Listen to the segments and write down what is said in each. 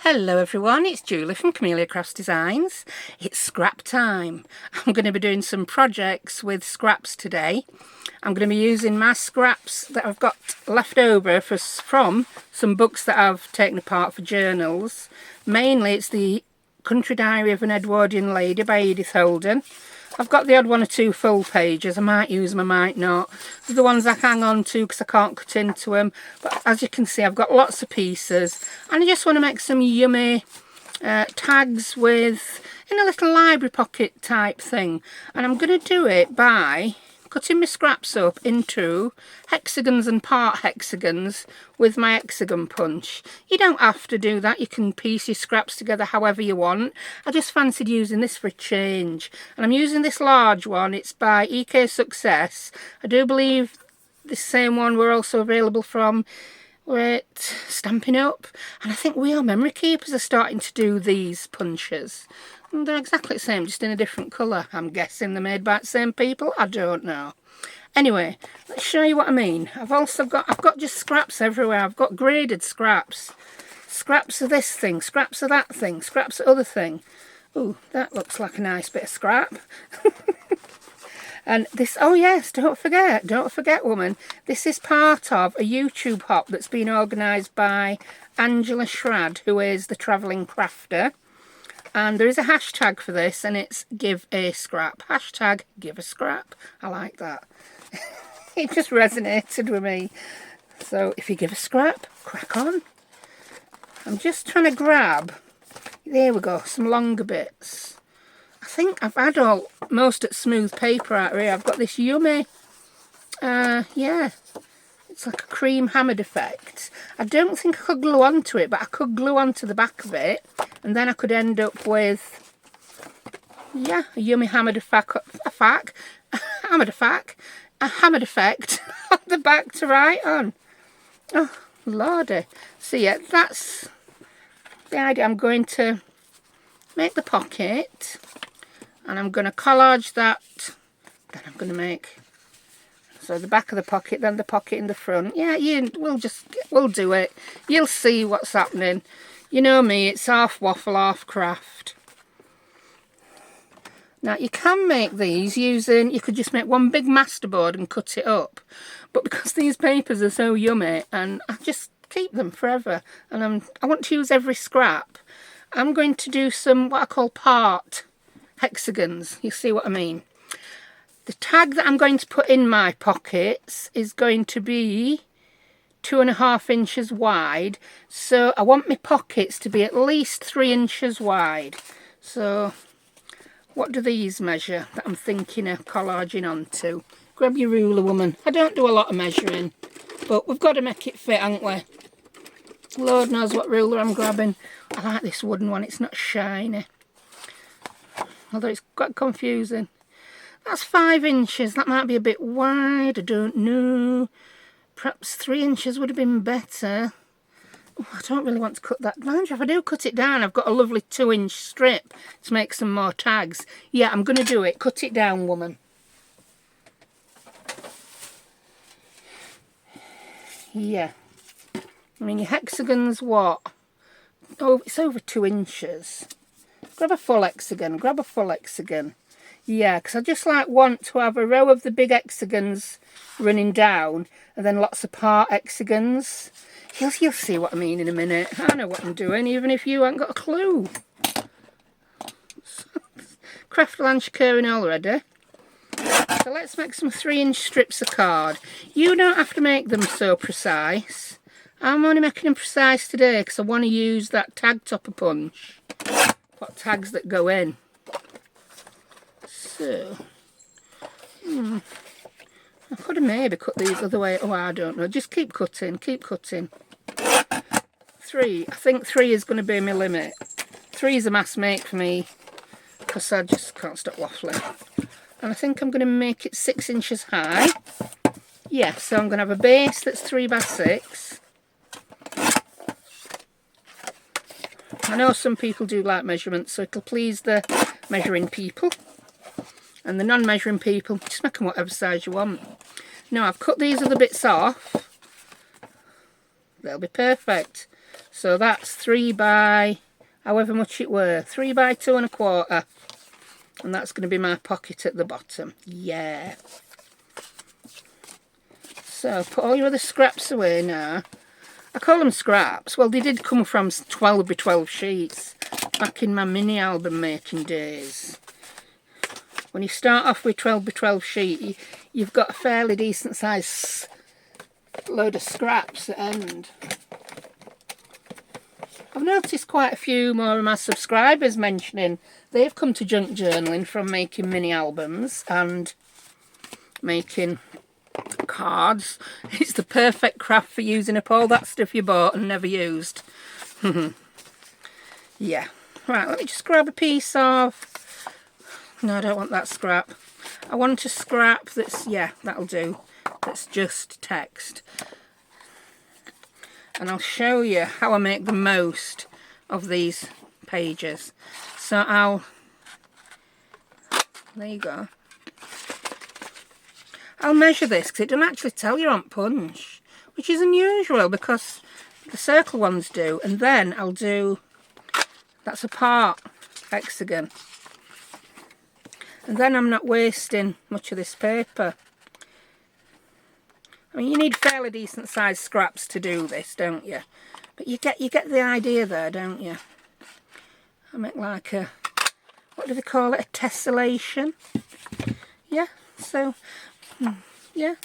Hello everyone, it's Julie from Camelia Crafts Designs. It's scrap time. I'm going to be doing some projects with scraps today. I'm going to be using my scraps that I've got left over from some books that I've taken apart for journals. Mainly it's the Country Diary of an Edwardian Lady by Edith Holden. I've got the odd one or two full pages. I might use them, I might not. They're the ones I hang on to because I can't cut into them. But as you can see, I've got lots of pieces. And I just want to make some yummy tags with, in a little library pocket type thing. And I'm going to do it by cutting my scraps up into hexagons and part hexagons with my Hexagon Punch. You don't have to do that, you can piece your scraps together however you want. I just fancied using this for a change. And I'm using this large one, it's by EK Success. I do believe this same one were also available from Stampin' Up. And I think We Are Memory Keepers are starting to do these punches. And they're exactly the same, just in a different colour. I'm guessing they're made by the same people. I don't know. Anyway, let's show you what I mean. I've got just scraps everywhere. I've got graded scraps. Scraps of this thing, scraps of that thing, scraps of other thing. Ooh, that looks like a nice bit of scrap. And this, oh yes, don't forget woman, this is part of a YouTube hop that's been organised by Angela Shrad, who is the Travelling Crafter. And there is a hashtag for this, and it's give a scrap. Hashtag give a scrap. I like that. It just resonated with me. So if you give a scrap, crack on. I'm just trying to grab, there we go, some longer bits. I think I've had most of smooth paper out here. I've got this yummy, yeah, it's like a cream hammered effect. I don't think I could glue onto it, but I could glue onto the back of it, and then I could end up with, yeah, a yummy hammered effect on the back to write on. Oh, lordy. So yeah, that's the idea. I'm going to make the pocket, and I'm going to collage that. Then I'm going to make, so the back of the pocket, then the pocket in the front. Yeah, we'll do it. You'll see what's happening. You know me, it's half waffle, half craft. Now you can make these using, you could just make one big masterboard and cut it up. But because these papers are so yummy, and I just keep them forever, and I want to use every scrap, I'm going to do some what I call part hexagons. You see what I mean? The tag that I'm going to put in my pockets is going to be 2.5 inches wide. So I want my pockets to be at least 3 inches wide. So what do these measure that I'm thinking of collaging onto? Grab your ruler, woman. I don't do a lot of measuring, but we've got to make it fit, haven't we? Lord knows what ruler I'm grabbing. I like this wooden one, it's not shiny. Although it's quite confusing. That's 5 inches, that might be a bit wide, I don't know. Perhaps 3 inches would have been better. Oh, I don't really want to cut that. Mind you, if I do cut it down, I've got a lovely 2-inch strip to make some more tags. Yeah, I'm going to do it. Cut it down, woman. Yeah. I mean, your hexagon's what? Oh, it's over 2 inches. Grab a full hexagon. Grab a full hexagon. Yeah, because I just want to have a row of the big hexagons running down, and then lots of part hexagons. You'll see what I mean in a minute. I know what I'm doing, even if you haven't got a clue. Craft lunch occurring already. So let's make some 3-inch strips of card. You don't have to make them so precise. I'm only making them precise today because I want to use that tag topper punch. What tags that go in. So, I could have maybe cut these other way. Oh, I don't know. Just keep cutting, keep cutting. 3. I think 3 is going to be my limit. 3 is a mass make for me because I just can't stop waffling. And I think I'm going to make it 6 inches high. Yeah, so I'm going to have a base that's 3 by 6. I know some people do like measurements, so it'll please the measuring people. And the non-measuring people, just make them whatever size you want. Now I've cut these other bits off. They'll be perfect. So that's 3 by, however much it were, 3 by 2 1/4. And that's going to be my pocket at the bottom. Yeah. So put all your other scraps away now. I call them scraps. Well, they did come from 12 by 12 sheets back in my mini album making days. When you start off with 12 by 12 sheet, you've got a fairly decent size load of scraps at end. I've noticed quite a few more of my subscribers mentioning they've come to junk journaling from making mini albums and making cards. It's the perfect craft for using up all that stuff you bought and never used. Yeah. Right, let me just grab a piece of... No, I don't want that scrap. I want a scrap that's... Yeah, that'll do. That's just text. And I'll show you how I make the most of these pages. So I'll... There you go. I'll measure this because it doesn't actually tell you on Punch, which is unusual because the circle ones do. And then I'll do... That's a part hexagon. And then I'm not wasting much of this paper. I mean, you need fairly decent sized scraps to do this, don't you? But you get the idea there, don't you? I make like a, what do they call it? A tessellation. Yeah, so, yeah.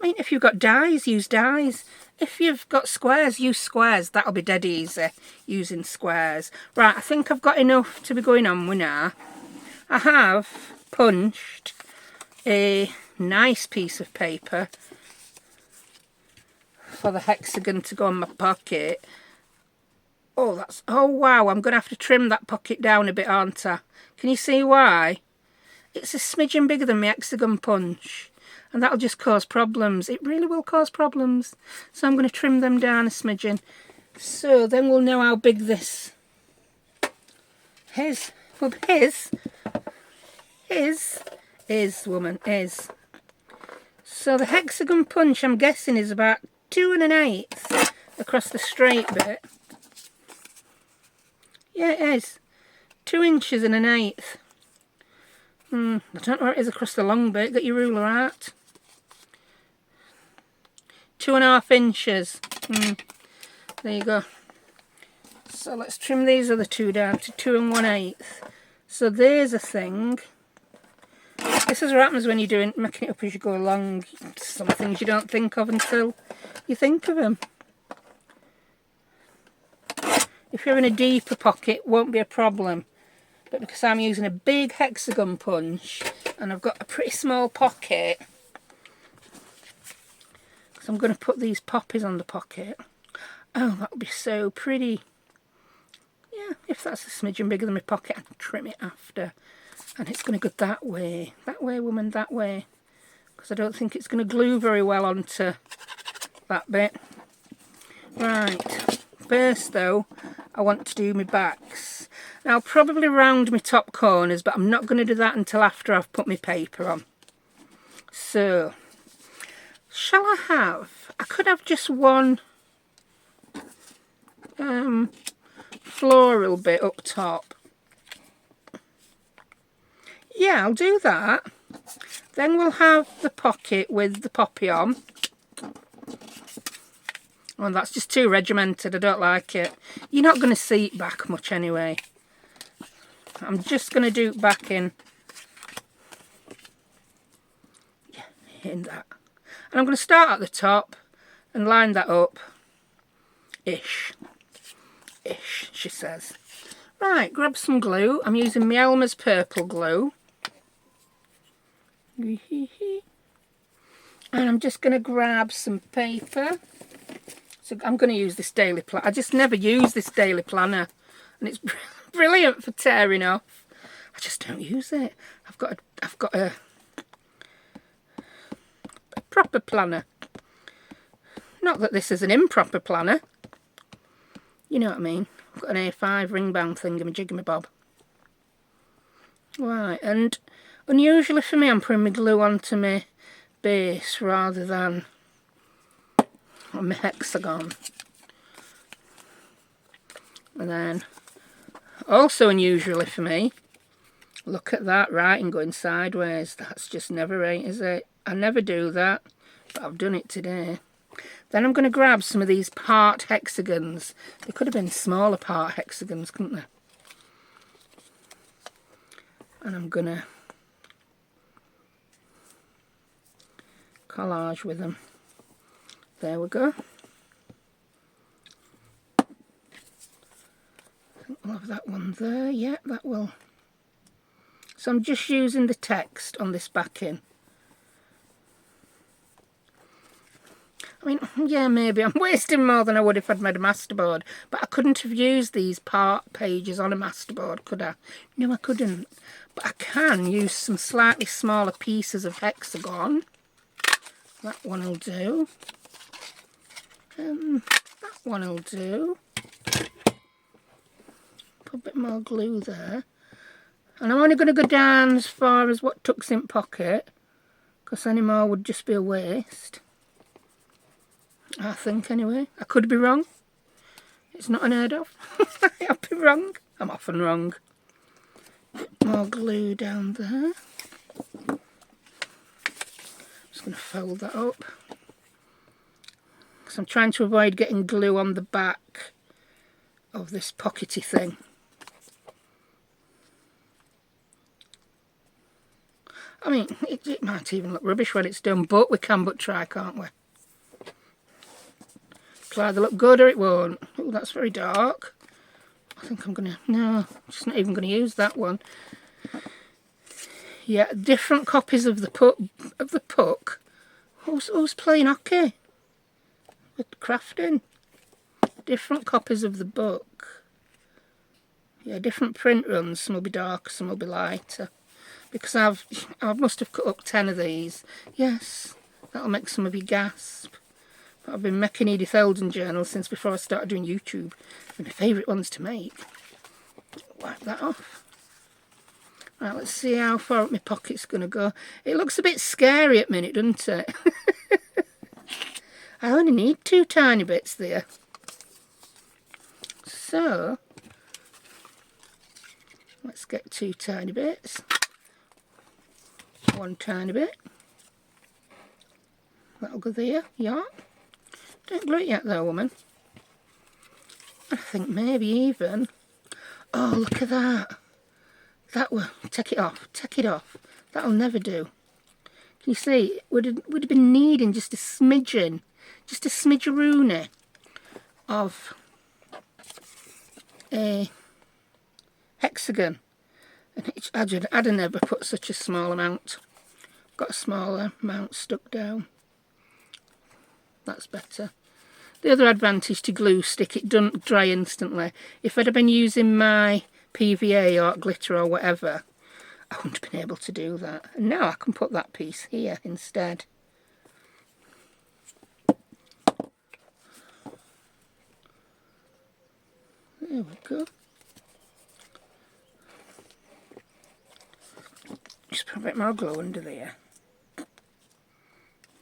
I mean, if you've got dies, use dies. If you've got squares, use squares. That'll be dead easy, using squares. Right, I think I've got enough to be going on with now. I have punched a nice piece of paper for the hexagon to go in my pocket. Oh, that's... Oh, wow, I'm going to have to trim that pocket down a bit, aren't I? Can you see why? It's a smidgen bigger than my Hexagon Punch. And that'll just cause problems. It really will cause problems. So I'm going to trim them down a smidgen. So then we'll know how big this is. Well, is, woman, is. So the Hexagon Punch, I'm guessing, is about 2 1/8 across the straight bit. Yeah, it is. 2 inches and 1/8. I don't know where it is across the long bit. Get your ruler out. 2 1/2 inches. There you go. So let's trim these other two down to 2 1/8. So there's a thing. This is what happens when you're making it up as you go along. Some things you don't think of until you think of them. If you're in a deeper pocket, it won't be a problem. But because I'm using a big Hexagon Punch and I've got a pretty small pocket, because I'm going to put these poppies on the pocket. Oh, that'll be so pretty. Yeah, if that's a smidgen bigger than my pocket, I can trim it after. And it's going to go that way. That way, woman, that way. Because I don't think it's going to glue very well onto that bit. Right. First, though, I want to do my backs. Now, I'll probably round my top corners, but I'm not going to do that until after I've put my paper on. So, shall I have... I could have just one floral bit up top. Yeah, I'll do that. Then we'll have the pocket with the poppy on. Oh, that's just too regimented. I don't like it. You're not going to see it back much anyway. I'm just going to do it back in that. And I'm going to start at the top and line that up. Ish, she says. Right, grab some glue. I'm using my Elmer's purple glue. And I'm just going to grab some paper. So I'm going to use this daily planner. I just never use this daily planner. And it's brilliant for tearing off. I just don't use it. I've got a proper planner. Not that this is an improper planner. You know what I mean. I've got an A5 ring bound thingamajigamabob. Right, and unusually for me, I'm putting my glue onto my base rather than on my hexagon. And then, also unusually for me, look at that writing going sideways. That's just never right, is it? I never do that, but I've done it today. Then I'm going to grab some of these part hexagons. They could have been smaller part hexagons, couldn't they? And I'm going to collage with them. There we go. I think we'll have that one there. Yeah, that will. So I'm just using the text on this backing. I mean, yeah, maybe I'm wasting more than I would if I'd made a masterboard, but I couldn't have used these part pages on a masterboard, could I? No, I couldn't. But I can use some slightly smaller pieces of hexagon. That one will do. That one will do. Put a bit more glue there. And I'm only going to go down as far as what tucks in pocket, because any more would just be a waste. I think, anyway. I could be wrong. It's not unheard of. I'll be wrong. I'm often wrong. Bit more glue down there. Just going to fold that up. Because I'm trying to avoid getting glue on the back of this pockety thing. I mean, it might even look rubbish when it's done, but we can but try, can't we? It'll either look good or it won't. Oh, that's very dark. I think I'm going to... No, I'm just not even going to use that one. Yeah, different copies of the puck. Who's playing hockey? With crafting. Different copies of the book. Yeah, different print runs. Some will be darker, some will be lighter. Because I must have cut up 10 of these. Yes, that'll make some of you gasp. But I've been making Edith Holden journals since before I started doing YouTube. They're my favourite ones to make. Wipe that off. Right, let's see how far up my pocket's going to go. It looks a bit scary at the minute, doesn't it? I only need 2 tiny bits there. So, let's get 2 tiny bits. 1 tiny bit. That'll go there, yeah. Don't glue it yet though, woman. I think maybe even... Oh, look at that. That will... Take it off. Take it off. That'll never do. Can you see? Would have been needing just a smidgen. Just a smidgeroony of a hexagon. And I'd have never put such a small amount. Got a smaller amount stuck down. That's better. The other advantage to glue stick, it doesn't dry instantly. If I'd have been using my PVA or glitter or whatever, I wouldn't have been able to do that. And now I can put that piece here instead. There we go. Just put a bit more glue under there.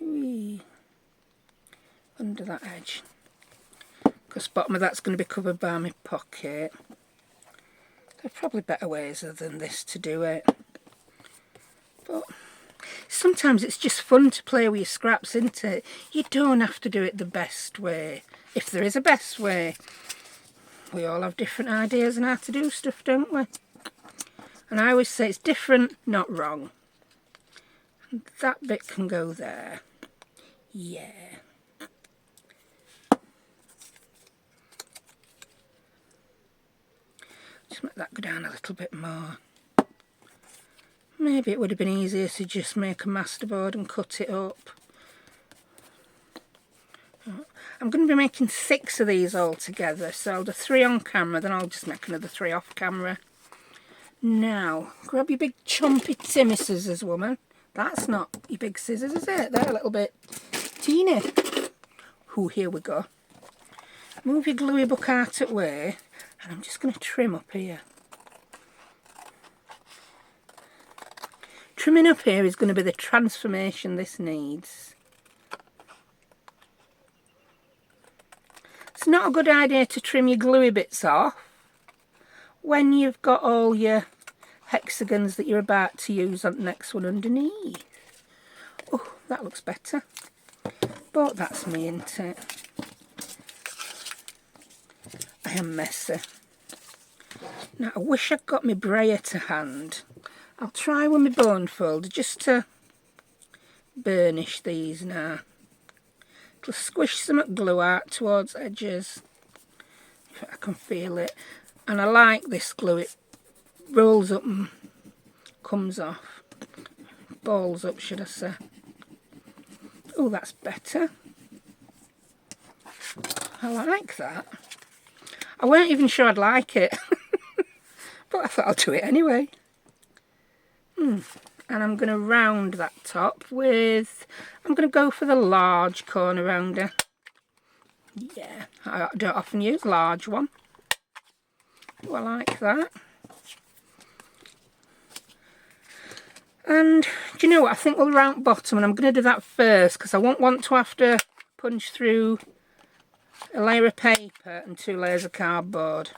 Whee. Under that edge. Because the bottom of that's going to be covered by my pocket. There are probably better ways than this to do it. But sometimes it's just fun to play with your scraps, isn't it? You don't have to do it the best way. If there is a best way. We all have different ideas on how to do stuff, don't we? And I always say it's different, not wrong. And that bit can go there. Yeah. Just make that go down a little bit more. Maybe it would have been easier to just make a masterboard and cut it up. I'm going to be making 6 of these all together, so I'll do 3 on camera, then I'll just make another 3 off camera. Now, grab your big chompy Timmy scissors, woman. That's not your big scissors, is it? They're a little bit teeny. Ooh, here we go. Move your gluey book out of the way, and I'm just going to trim up here. Trimming up here is going to be the transformation this needs. It's not a good idea to trim your gluey bits off, when you've got all your hexagons that you're about to use on the next one underneath. Oh, that looks better. But that's me, isn't it? I am messy. Now, I wish I'd got my brayer to hand. I'll try with my bone folder just to burnish these now. It'll squish some glue out towards edges. I can feel it. And I like this glue. It rolls up and comes off. Balls up, should I say. Oh, that's better. I like that. I weren't even sure I'd like it. But I thought I'll do it anyway. And I'm going to round that top with... I'm going to go for the large corner rounder. Yeah, I don't often use large one. Oh, I like that. And do you know what? I think we'll round bottom, and I'm going to do that first because I won't want to have to punch through a layer of paper and 2 layers of cardboard.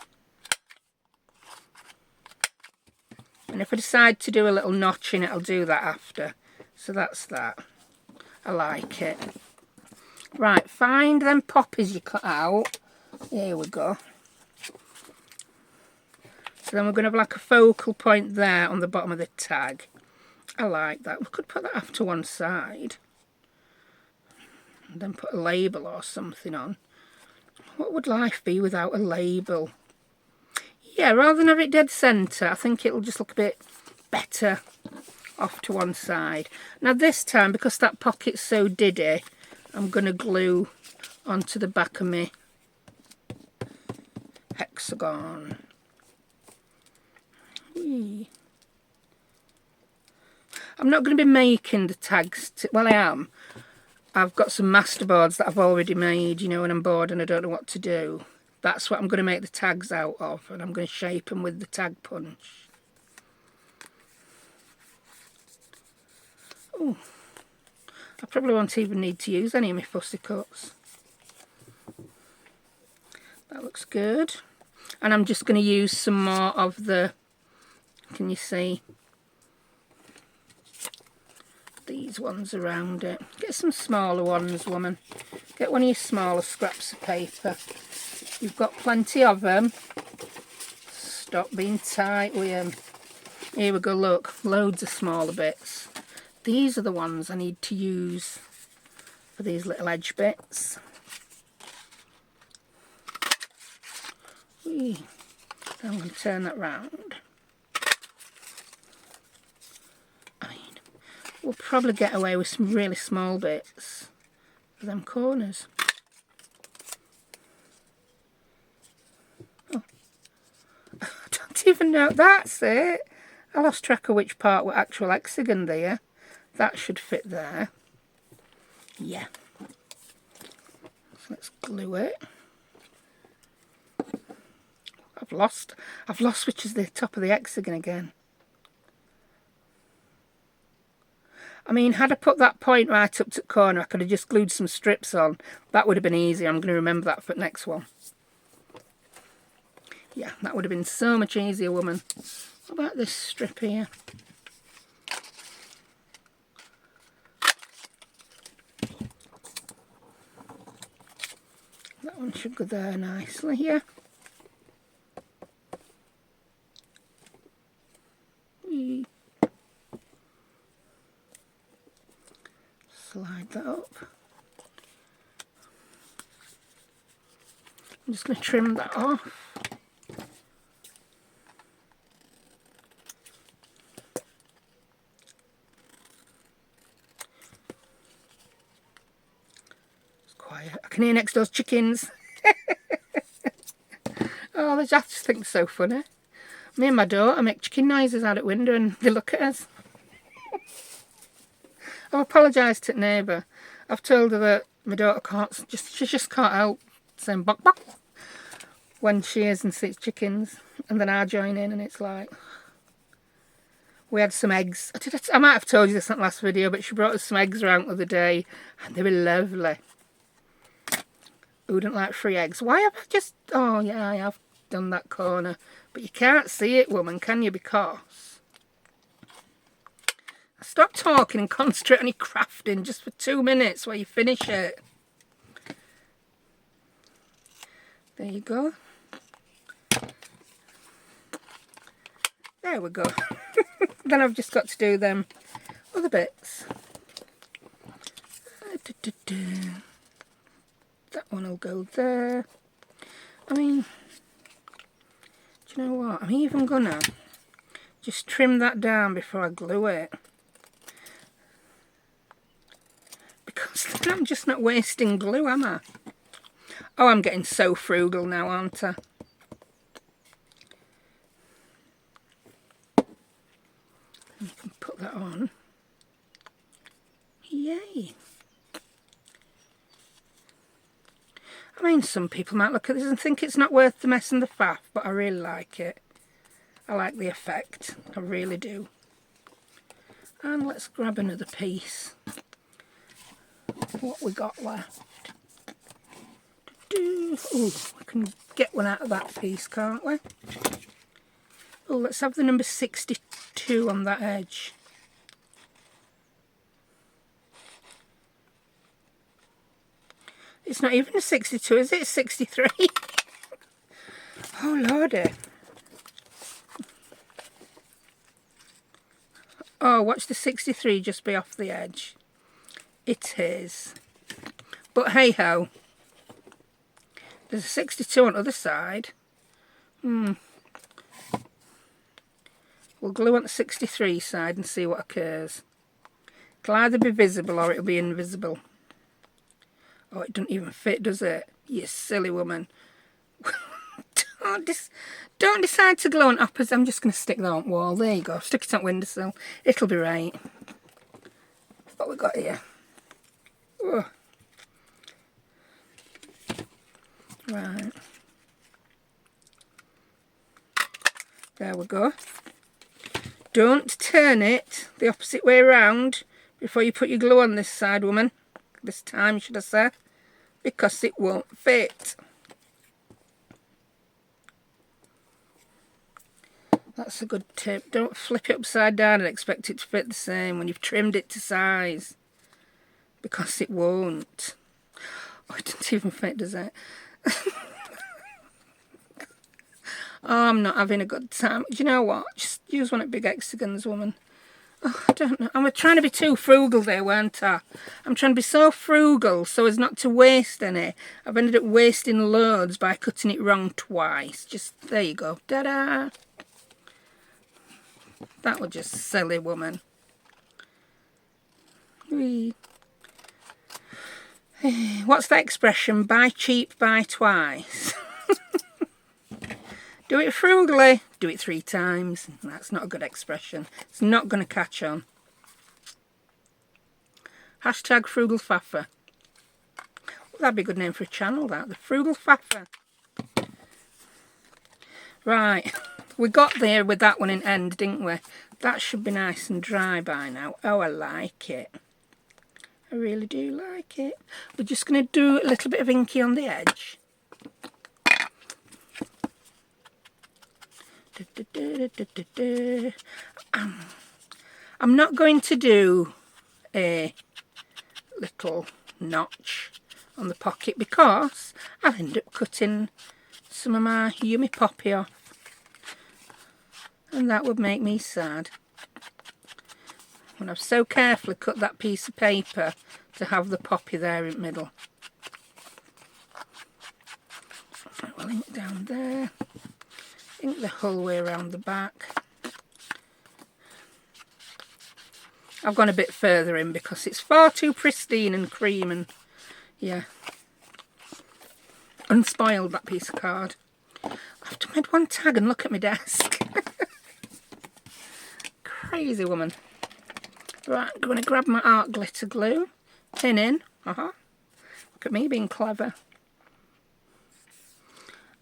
And if I decide to do a little notch in it, I'll do that after. So that's that. I like it. Right, find them poppies you cut out. Here we go. So then we're going to have like a focal point there on the bottom of the tag. I like that. We could put that off to one side. And then put a label or something on. What would life be without a label? Yeah, rather than have it dead centre, I think it'll just look a bit better off to one side. Now this time, because that pocket's so diddy, I'm going to glue onto the back of my hexagon. Whee. I'm not going to be making the tags, well I am. I've got some masterboards that I've already made, you know, when I'm bored and I don't know what to do. That's what I'm going to make the tags out of, and I'm going to shape them with the tag punch. Oh, I probably won't even need to use any of my fussy cuts. That looks good. And I'm just going to use some more of the, can you see, these ones around it. Get some smaller ones, woman. Get one of your smaller scraps of paper. You've got plenty of them. Stop being tight with them. Here we go, look. Loads of smaller bits. These are the ones I need to use for these little edge bits. Whee. I'm going to turn that round. I mean, we'll probably get away with some really small bits for them corners. Oh. I don't even know. That's it. I lost track of which part were actual hexagon there. That should fit there. Yeah. So let's glue it. I've lost which is the top of the hexagon again. I mean, had I put that point right up to the corner, I could have just glued some strips on. That would have been easy. I'm going to remember that for the next one. Yeah, that would have been so much easier, woman. What about this strip here? That one should go there nicely, yeah. Slide that up. I'm just going to trim that off. It's quiet. I can hear next door's chickens. Oh, I just think it's so funny. Me and my daughter make chicken noises out at window and they look at us. I've apologised to the neighbour. I've told her that my daughter she just can't help saying bok bok when she hears and sees chickens, and then I join in and it's like, we had some eggs. I might have told you this in the last video, but she brought us some eggs around the other day and they were lovely. Who wouldn't like free eggs? Why have I just, oh yeah I have. done that corner. But you can't see it, woman, can you? Because stop talking and concentrate on your crafting just for 2 minutes while you finish it. There you go. There we go. Then I've just got to do them other bits. That one will go there. I mean, do you know what? I'm even gonna just trim that down before I glue it. Because then I'm just not wasting glue, am I? Oh, I'm getting so frugal now, aren't I? You can put that on. Yay. I mean, some people might look at this and think it's not worth the mess and the faff, but I really like it. I like the effect. I really do. And let's grab another piece. What we got left. Ooh, we can get one out of that piece, can't we? Oh, let's have the number 62 on that edge. It's not even a 62, is it? It's 63. Oh, lordy. Oh, watch the 63 just be off the edge. It is. But hey-ho. There's a 62 on the other side. We'll glue on the 63 side and see what occurs. It'll either be visible or it'll be invisible. Oh, it doesn't even fit, does it? You silly woman. Don't decide to glue on uppers. I'm just going to stick that on the wall. There you go. Stick it on windowsill. It'll be right. What we got here? Oh. Right. There we go. Don't turn it the opposite way around before you put your glue on this side, woman. This time, should I say, because it won't fit. That's a good tip. Don't flip it upside down and expect it to fit the same when you've trimmed it to size, because it won't. Oh, it doesn't even fit, does it? Oh, I'm not having a good time. Do you know what? Just use one of the big hexagons, woman. Oh, I don't know. I'm trying to be too frugal there, weren't I? I'm trying to be so frugal so as not to waste any. I've ended up wasting loads by cutting it wrong twice. Just, there you go. Ta-da! That was just silly, woman. Whee. What's that expression? Buy cheap, buy twice. Do it frugally, do it 3 times. That's not a good expression. It's not going to catch on. Hashtag frugal faffer. That'd be a good name for a channel, that. The frugal faffer. Right. We got there with that one in end, didn't we? That should be nice and dry by now. Oh, I like it. I really do like it. We're just going to do a little bit of inky on the edge. I'm not going to do a little notch on the pocket because I'll end up cutting some of my yummy poppy off, and that would make me sad when I've so carefully cut that piece of paper to have the poppy there in the middle. Right, well, ink down there. Ink the whole way around the back. I've gone a bit further in because it's far too pristine and cream and, yeah, unspoiled, that piece of card. I've done made one tag and look at my desk. Crazy woman. Right, I'm going to grab my art glitter glue, pin in. Look at me being clever.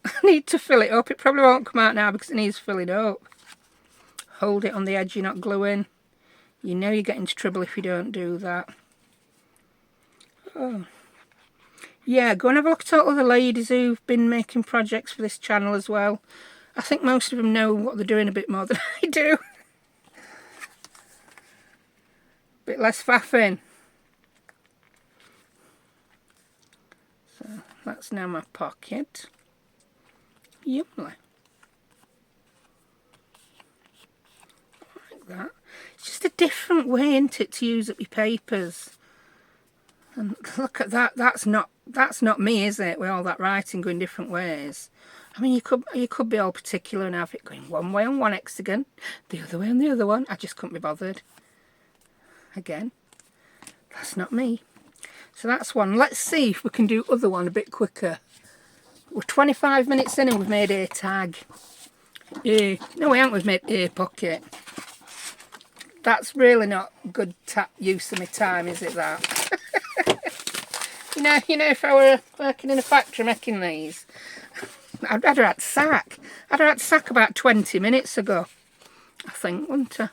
I need to fill it up. It probably won't come out now because it needs filling up. Hold it on the edge you're not gluing. You know you get into trouble if you don't do that. Oh. yeah, go and have a look at all the ladies who've been making projects for this channel as well. I think most of them know what they're doing a bit more than I do. Bit less faffing. So that's now my pocket. Lovely. Like that. It's just a different way, isn't it, to use up your papers. And look at that. That's not me, is it? With all that writing going different ways. I mean, you could be all particular and have it going one way on one hexagon, the other way on the other one. I just couldn't be bothered. Again, that's not me. So that's one. Let's see if we can do other one a bit quicker. We're 25 minutes in and we've made a tag. No, we haven't. We've made a pocket. That's really not good use of my time, is it, that? you know, if I were working in a factory making these, I'd have had sack. I'd have had sack about 20 minutes ago, I think, wouldn't I?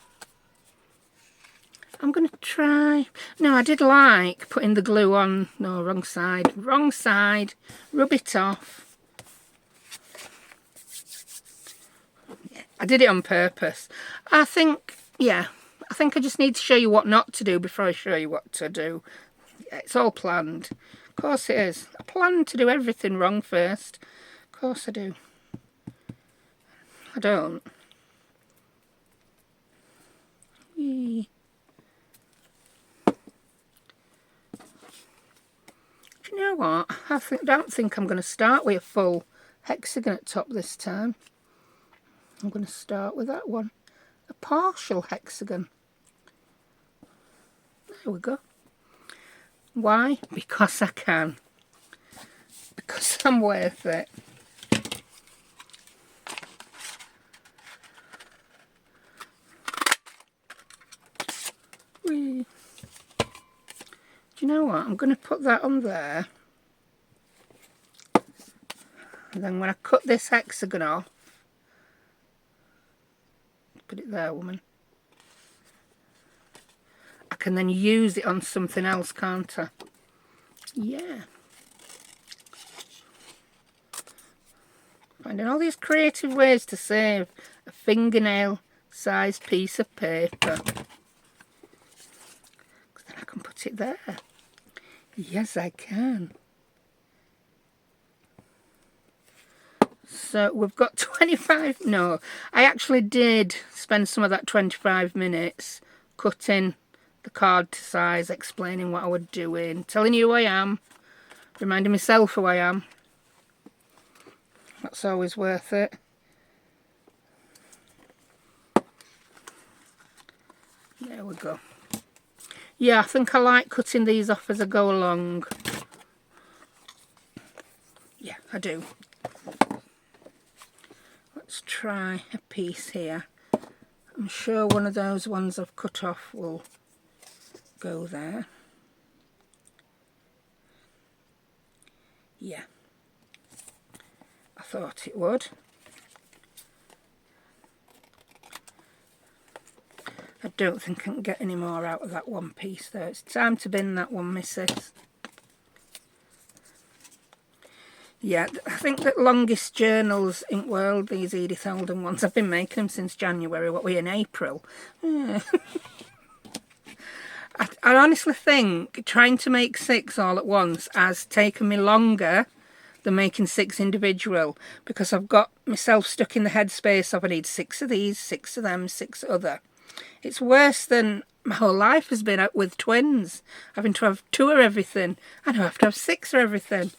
I'm going to try... No, I did like putting the glue on... No, wrong side. Wrong side. Rub it off. Yeah, I did it on purpose. I think, yeah, I think I just need to show you what not to do before I show you what to do. Yeah, it's all planned. Of course it is. I planned to do everything wrong first. Of course I do. I don't. Whee. Do you know what? I don't think I'm going to start with a full hexagon at top this time. I'm going to start with that one. A partial hexagon. There we go. Why? Because I can. Because I'm worth it. Whee. Do you know what? I'm going to put that on there. And then when I cut this hexagon off, put it there, woman. I can then use it on something else, can't I? Yeah. Finding all these creative ways to save a fingernail-sized piece of paper. Then I can put it there. Yes, I can. So we've got 25... No, I actually did spend some of that 25 minutes cutting the card to size, explaining what I was doing, telling you who I am, reminding myself who I am. That's always worth it. There we go. Yeah, I think I like cutting these off as I go along. Yeah, I do. Let's try a piece here. I'm sure one of those ones I've cut off will go there. Yeah, I thought it would. I don't think I can get any more out of that one piece though. It's time to bin that one, missus. Yeah, I think that longest journals in the world, these Edith Holden ones, I've been making them since January, what we're in April. Yeah. I honestly think trying to make 6 all at once has taken me longer than making 6 individual, because I've got myself stuck in the headspace of I need 6 of these, 6 of them, 6 other. It's worse than my whole life has been out with twins, having to have 2 of everything. I know I have to have 6 of everything.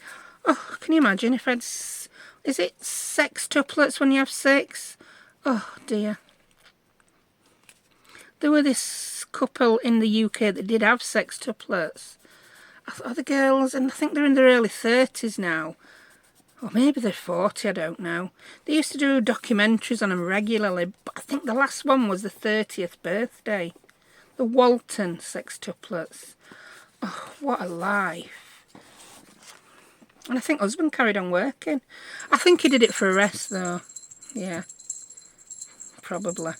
Oh, can you imagine if I'd... Is it sextuplets when you have 6? Oh, dear. There were this couple in the UK that did have sextuplets. Other girls, and I think they're in their early 30s now. Or maybe they're 40, I don't know. They used to do documentaries on them regularly, but I think the last one was the 30th birthday. The Walton sextuplets. Oh, what a life. And I think husband carried on working. I think he did it for a rest though. Yeah. Probably.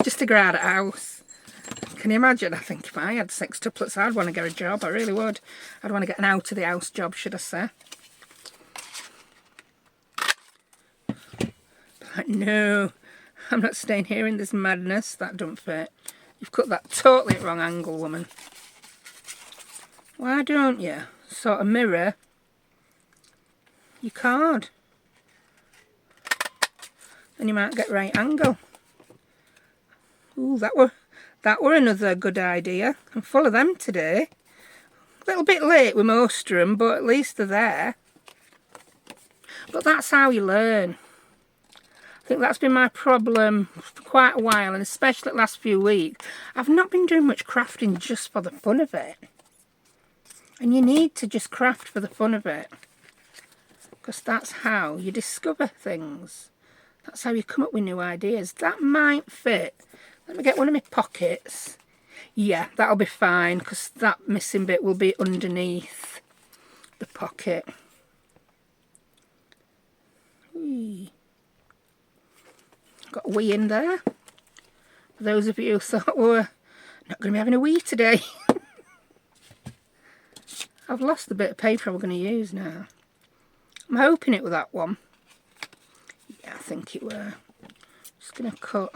Just to get out of the house. Can you imagine? I think if I had sextuplets, I'd want to get a job. I really would. I'd want to get an out-of-the-house job, should I say. But no, I'm not staying here in this madness. That don't fit. You've cut that totally at wrong angle, woman. Why don't you? Sort of mirror your card. And you might get right angle. Ooh, that were another good idea. I'm full of them today. A little bit late with most of them, but at least they're there. But that's how you learn. I think that's been my problem for quite a while, and especially the last few weeks. I've not been doing much crafting just for the fun of it. And you need to just craft for the fun of it. Because that's how you discover things. That's how you come up with new ideas. That might fit. Let me get one of my pockets. Yeah, that'll be fine, because that missing bit will be underneath the pocket. Whee. Got a wee in there. For those of you who thought we were not going to be having a wee today. I've lost the bit of paper we're going to use now. I'm hoping it was that one. Yeah, I think it were. Just going to cut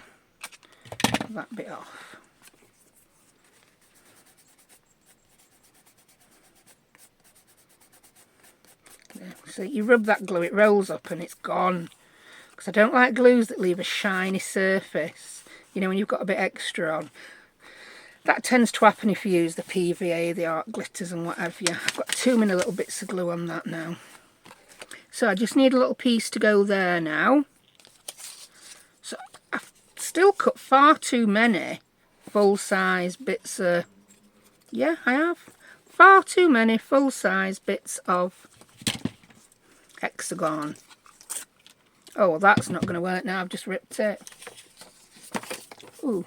that bit off. There. So you rub that glue, it rolls up and it's gone. Because I don't like glues that leave a shiny surface. You know, when you've got a bit extra on. That tends to happen if you use the PVA, the art glitters and whatever. I've got too many little bits of glue on that now. So I just need a little piece to go there now. So I've still cut far too many full-size bits of... Yeah, I have. Far too many full-size bits of hexagon. Oh, well, that's not going to work now. I've just ripped it. Ooh.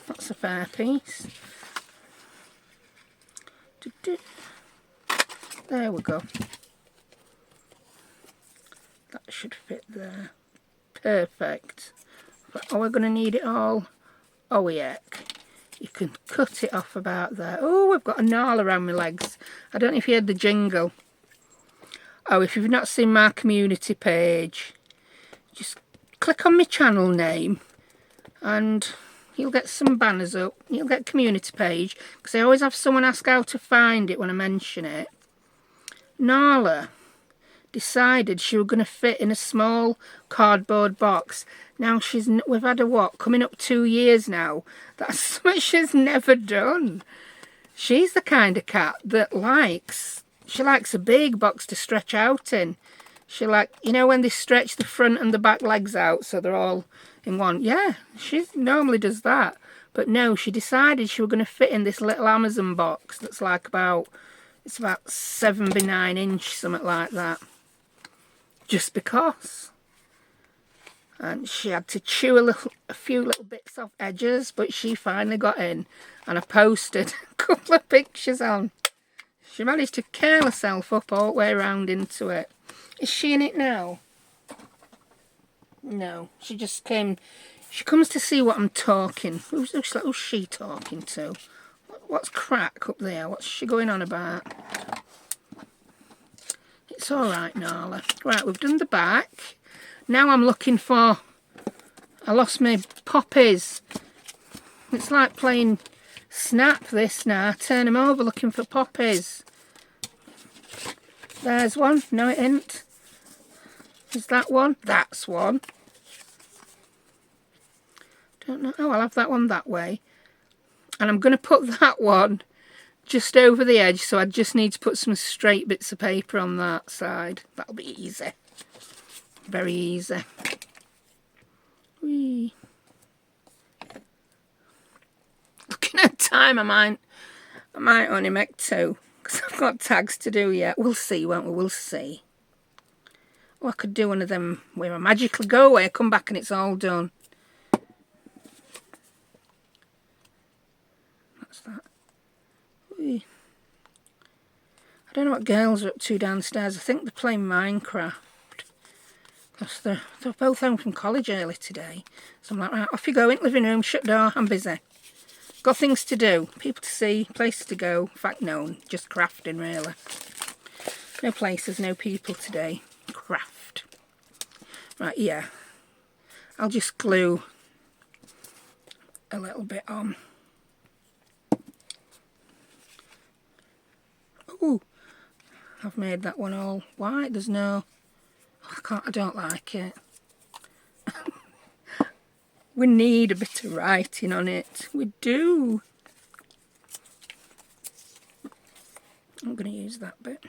That's a fair piece. There we go. That should fit there. Perfect. But are we going to need it all? Oh, yeah. You can cut it off about there. Oh, I've got a gnarl around my legs. I don't know if you heard the jingle. Oh, if you've not seen my community page, just click on my channel name and you'll get some banners up. You'll get community page, because I always have someone ask how to find it when I mention it. Nala decided she was going to fit in a small cardboard box. Now we've had coming up 2 years now. That's something she's never done. She's the kind of cat that she likes a big box to stretch out in. She you know when they stretch the front and the back legs out so they're all in one. Yeah, she normally does that. But no, she decided she was going to fit in this little Amazon box that's like it's about 7 by 9 inch, something like that. Just because. And she had to chew a few little bits off edges, but she finally got in. And I posted a couple of pictures on. She managed to curl herself up all the way around into it. Is she in it now? No, she just came. She comes to see what I'm talking. Who's she talking to? What's crack up there? What's she going on about? It's all right, Nala. Right, we've done the back. Now I'm looking for... I lost my poppies. It's like playing Snap this now. Turn them over looking for poppies. There's one. No, it ain't. Is that one? That's one. Don't know. Oh, I'll have that one that way. And I'm going to put that one just over the edge, so I just need to put some straight bits of paper on that side. That'll be easy. Very easy. Whee. Looking at time, I might only make 2, because I've got tags to do yet. We'll see, won't we? We'll see. Oh, I could do one of them where I magically go away, I come back and it's all done. What's that? Whee. I don't know what girls are up to downstairs. I think they're playing Minecraft. Because they're both home from college early today. So I'm like, right, off you go, in the living room, shut door, I'm busy. Got things to do, people to see, places to go. In fact, no, just crafting really. No places, no people today. Craft. Right, yeah. I'll just glue a little bit on. Ooh, I've made that one all white. There's no... I don't like it. We need a bit of writing on it. We do. I'm going to use that bit.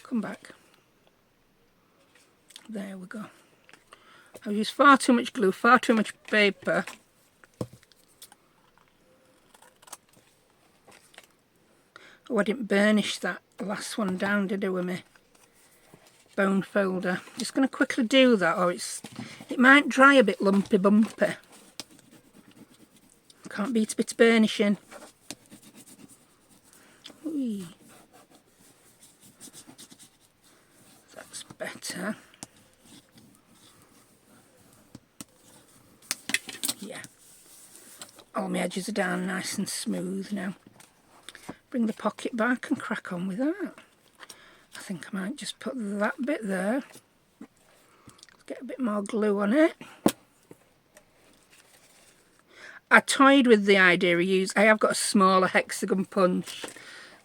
Come back. There we go. I've used far too much glue, far too much paper. Oh, I didn't burnish that last one down, did I, with my bone folder? Just going to quickly do that, or it might dry a bit lumpy bumpy. Can't beat a bit of burnishing. Whee. That's better. Yeah. All my edges are down nice and smooth now. Bring the pocket back and crack on with that. I think I might just put that bit there. Let's get a bit more glue on it. I toyed with the idea of I have got a smaller Hexagon Punch.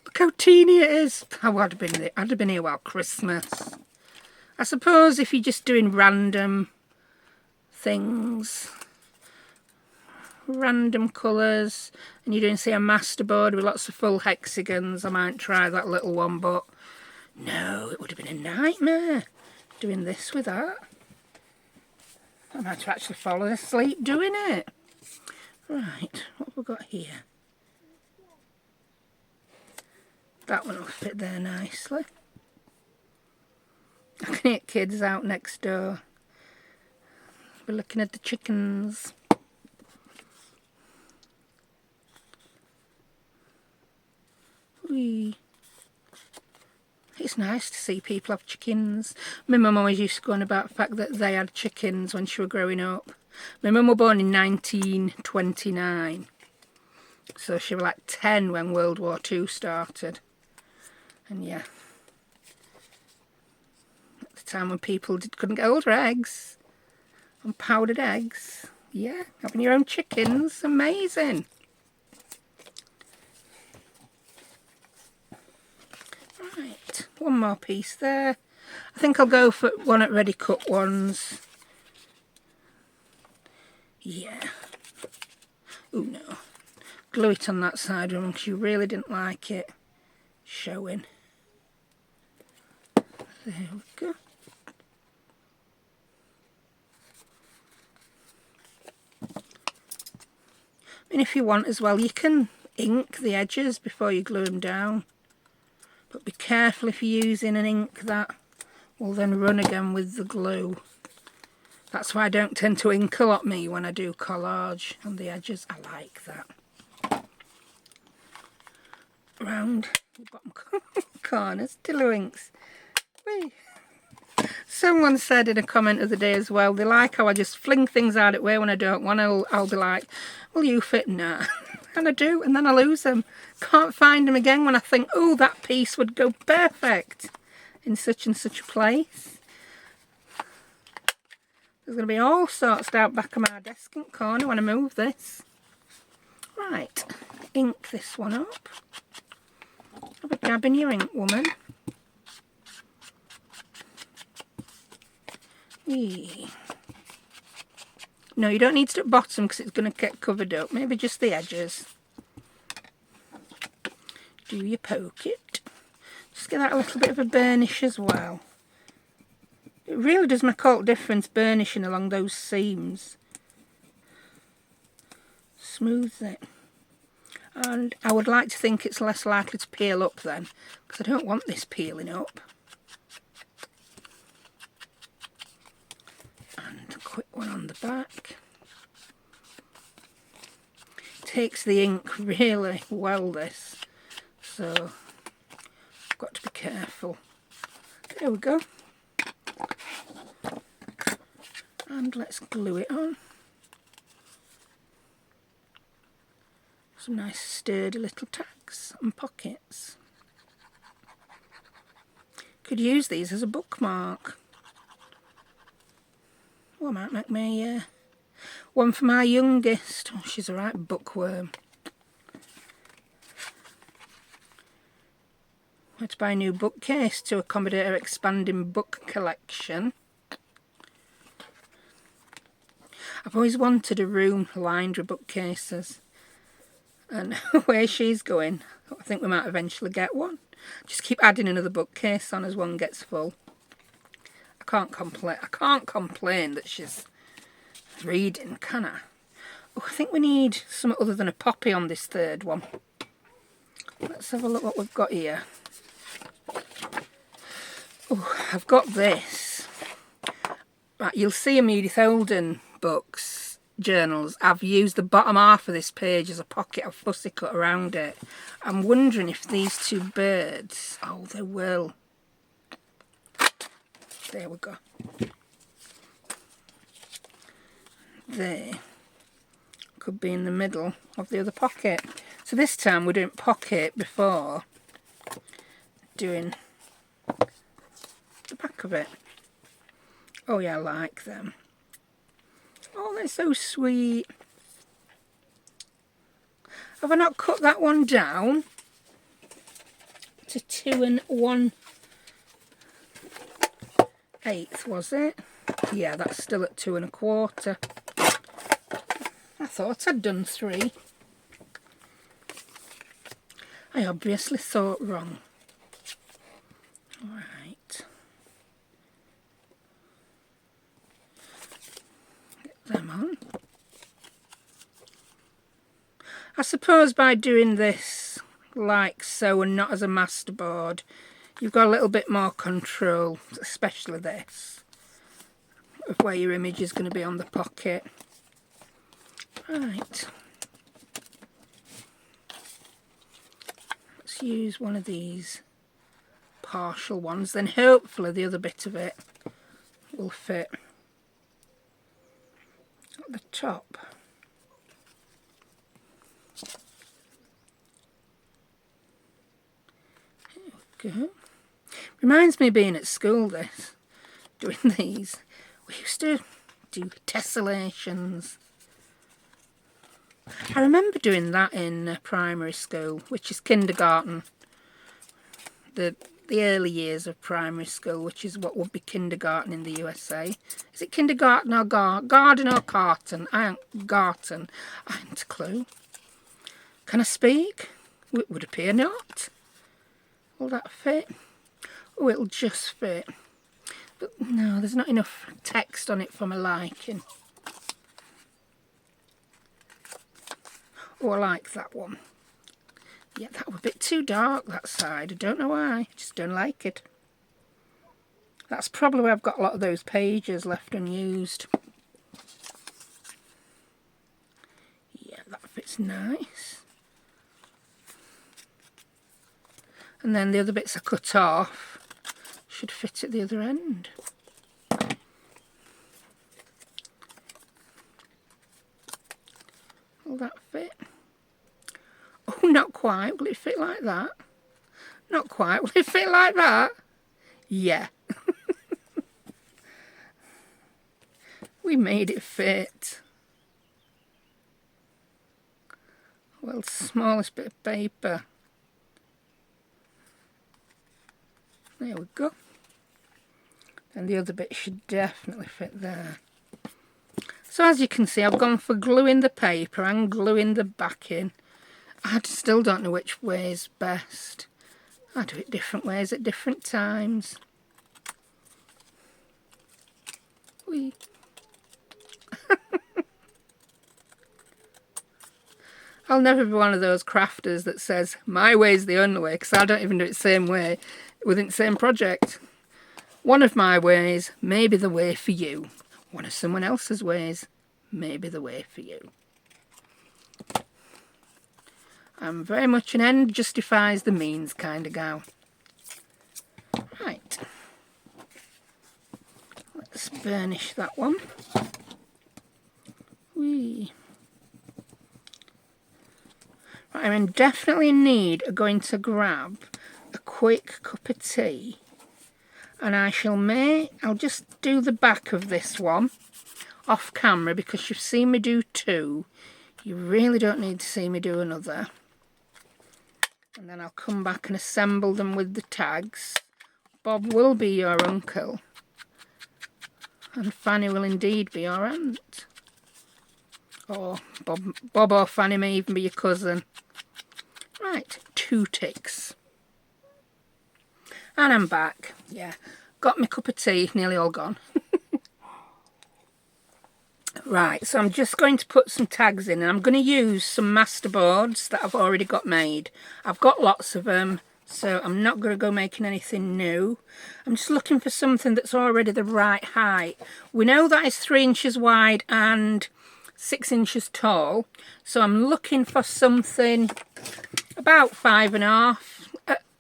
Look how teeny it is. I would have been here while Christmas. I suppose if you're just doing random things, random colours, and you're doing, say, a masterboard with lots of full hexagons, I might try that little one, but no, it would have been a nightmare doing this with that. I might actually fall asleep doing it. Right, what have we got here? That one will fit there nicely. I can hear kids out next door. We're looking at the chickens. Whee. It's nice to see people have chickens. My mum always used to go on about the fact that they had chickens when she was growing up. My mum was born in 1929. So she was like 10 when World War II started. And yeah, at the time when people couldn't get hold of eggs, and powdered eggs, yeah, having your own chickens, amazing. Right, one more piece there. I think I'll go for one at ready cut ones. Yeah. Oh no. Glue it on that side one because you really didn't like it showing. There we go. I mean, if you want as well, you can ink the edges before you glue them down. But be careful if you're using an ink that will then run again with the glue. That's why I don't tend to ink a lot me when I do collage on the edges. I like that. Round the bottom corners, Tillywinks. Whee. Someone said in a comment the other day as well, they like how I just fling things out of the way when I don't want to. I'll be like, will you fit? Nah. And I do, and then I lose them. Can't find them again when I think, oh, that piece would go perfect in such and such a place. There's going to be all sorts out back of my desk in corner when I move this. Right, ink this one up. Have a dab in your ink, woman. Eee. No, you don't need to do the bottom because it's going to get covered up. Maybe just the edges. Do you poke it? Just get that a little bit of a burnish as well. It really does make all the difference burnishing along those seams. Smooths it. And I would like to think it's less likely to peel up then, because I don't want this peeling up. And a quick one on the back. Takes the ink really well, this, so I've got to be careful. There we go. And let's glue it on. Some nice sturdy little tags and pockets. Could use these as a bookmark. Well, I might make me one for my youngest. Oh, she's a right bookworm. I had to buy a new bookcase to accommodate her expanding book collection. I've always wanted a room lined with bookcases, and where she's going, I think we might eventually get one. Just keep adding another bookcase on as one gets full. I can't complain that she's reading, can I? Oh, I think we need something other than a poppy on this third one. Let's have a look what we've got here. Oh, I've got this. Right, you'll see in Edith Holden books, journals, I've used the bottom half of this page as a pocket of fussy cut around it. I'm wondering if these two birds, oh, they will. There we go. They could be in the middle of the other pocket. So this time we're doing pocket before doing the back of it. Oh yeah, I like them. Oh, they're so sweet. Have I not cut that one down to 2 1/8, was it? Yeah, that's still at 2 1/4. I thought I'd done 3. I obviously thought wrong. Right. Get them on. I suppose by doing this like so and not as a masterboard, you've got a little bit more control, especially this, of where your image is going to be on the pocket. Right. Let's use one of these partial ones, then hopefully the other bit of it will fit at the top. There we go. Reminds me of being at school, this, doing these. We used to do tessellations. I remember doing that in primary school, which is kindergarten. The early years of primary school, which is what would be kindergarten in the USA. Is it kindergarten or garden or carton? Garten. I haven't a clue. Can I speak? It would appear not. Will that fit? Oh, it'll just fit. But no, there's not enough text on it for my liking. Oh, I like that one. Yeah, that was a bit too dark, that side. I don't know why. I just don't like it. That's probably where I've got a lot of those pages left unused. Yeah, that fits nice. And then the other bits I cut off should fit at the other end. Will that fit? Oh, not quite. Will it fit like that? Not quite. Will it fit like that? Yeah. We made it fit. Well, smallest bit of paper. There we go. And the other bit should definitely fit there. So as you can see, I've gone for gluing the paper and gluing the backing. I still don't know which way is best. I do it different ways at different times. Whee. I'll never be one of those crafters that says my way's the only way, because I don't even do it the same way within the same project. One of my ways may be the way for you. One of someone else's ways may be the way for you. I'm very much an end justifies the means kind of gal. Right. Let's burnish that one. Whee. I'm definitely in need of going to grab a quick cup of tea. And I'll just do the back of this one off camera because you've seen me do two. You really don't need to see me do another. And then I'll come back and assemble them with the tags. Bob will be your uncle. And Fanny will indeed be your aunt. Or Bob or Fanny may even be your cousin. Right, 2 ticks. And I'm back. Yeah, got my cup of tea, nearly all gone. Right, so I'm just going to put some tags in, and I'm going to use some masterboards that I've already got made. I've got lots of them, so I'm not going to go making anything new. I'm just looking for something that's already the right height. We know that it's 3 inches wide and 6 inches tall, so I'm looking for something about 5.5.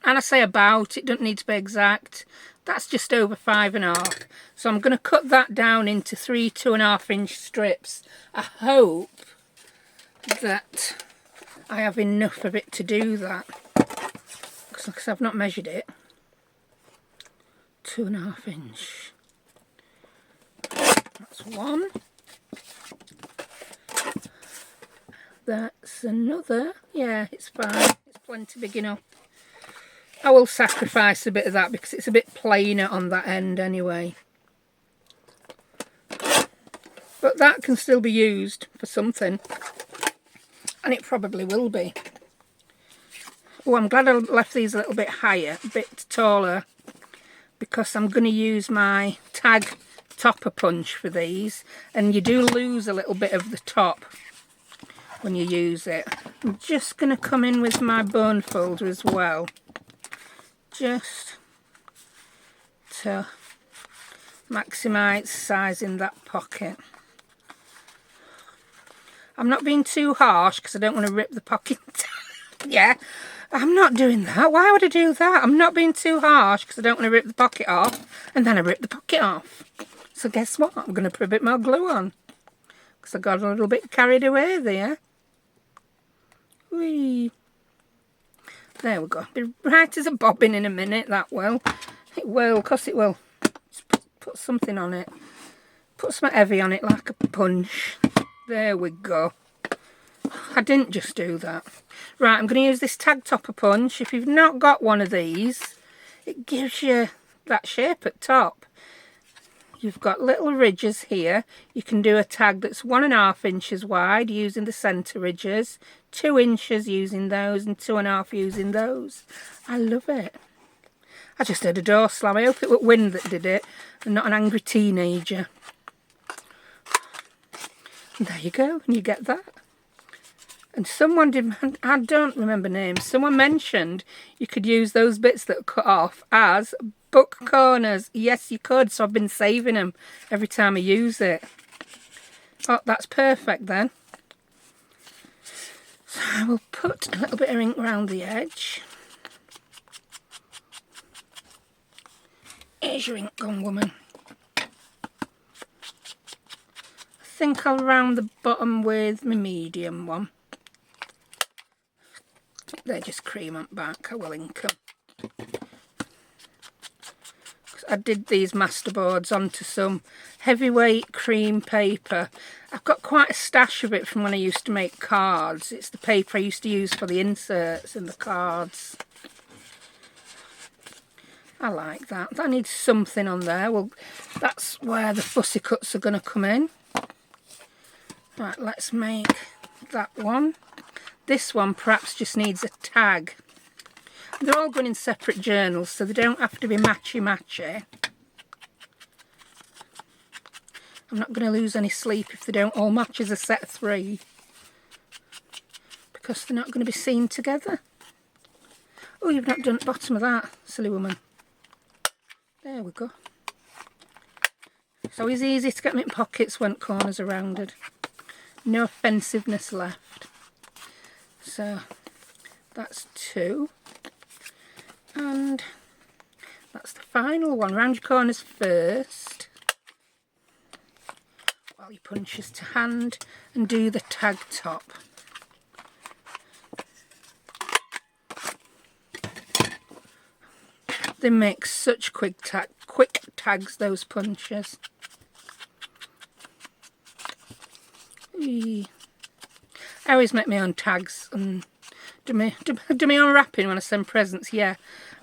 And I say about, it doesn't need to be exact. That's just over 5.5. So I'm going to cut that down into 3 2.5 inch strips. I hope that I have enough of it to do that, because I've not measured it. 2.5 inch. That's one. That's another. Yeah, it's fine. It's plenty big enough. I will sacrifice a bit of that because it's a bit plainer on that end anyway. But that can still be used for something. And it probably will be. Oh, I'm glad I left these a little bit higher, a bit taller, because I'm going to use my tag topper punch for these. And you do lose a little bit of the top when you use it. I'm just going to come in with my bone folder as well, just to maximise size in that pocket. I'm not being too harsh because I don't want to rip the pocket. Yeah, I'm not doing that. Why would I do that? I'm not being too harsh because I don't want to rip the pocket off, and then I rip the pocket off. So guess what? I'm going to put a bit more glue on because I got a little bit carried away there. Whee! There we go. Be right as a bobbin in a minute, that will. It will, because it will. Just put something on it. Put something heavy on it like a punch. There we go. I didn't just do that. Right, I'm going to use this tag topper punch. If you've not got one of these, it gives you that shape at top. You've got little ridges here. You can do a tag that's 1.5 inches wide using the centre ridges, 2 inches using those, and 2.5 using those. I love it. I just heard a door slam. I hope it was wind that did it and not an angry teenager. And there you go, and you get that. And someone did, I don't remember names, someone mentioned you could use those bits that are cut off as book corners. Yes, you could, so I've been saving them every time I use it. Oh, that's perfect then. So I will put a little bit of ink around the edge. Here's your ink gun, woman. I think I'll round the bottom with my medium one. They're just cream on back. I will ink them. I did these masterboards onto some heavyweight cream paper. I've got quite a stash of it from when I used to make cards. It's the paper I used to use for the inserts in the cards. I like that. That needs something on there. Well, that's where the fussy cuts are going to come in. Right, let's make that one. This one perhaps just needs a tag. They're all going in separate journals, so they don't have to be matchy-matchy. I'm not going to lose any sleep if they don't all match as a set of 3, because they're not going to be seen together. Oh, you've not done the bottom of that, silly woman. There we go. It's always easy to get them in pockets when corners are rounded. No offensiveness left. So that's 2. And that's the final one. Round your corners first, while you punch this to hand and do the tag top. They make such quick tags, those punches. I always make my own tags and do my own wrapping when I send presents. Yeah,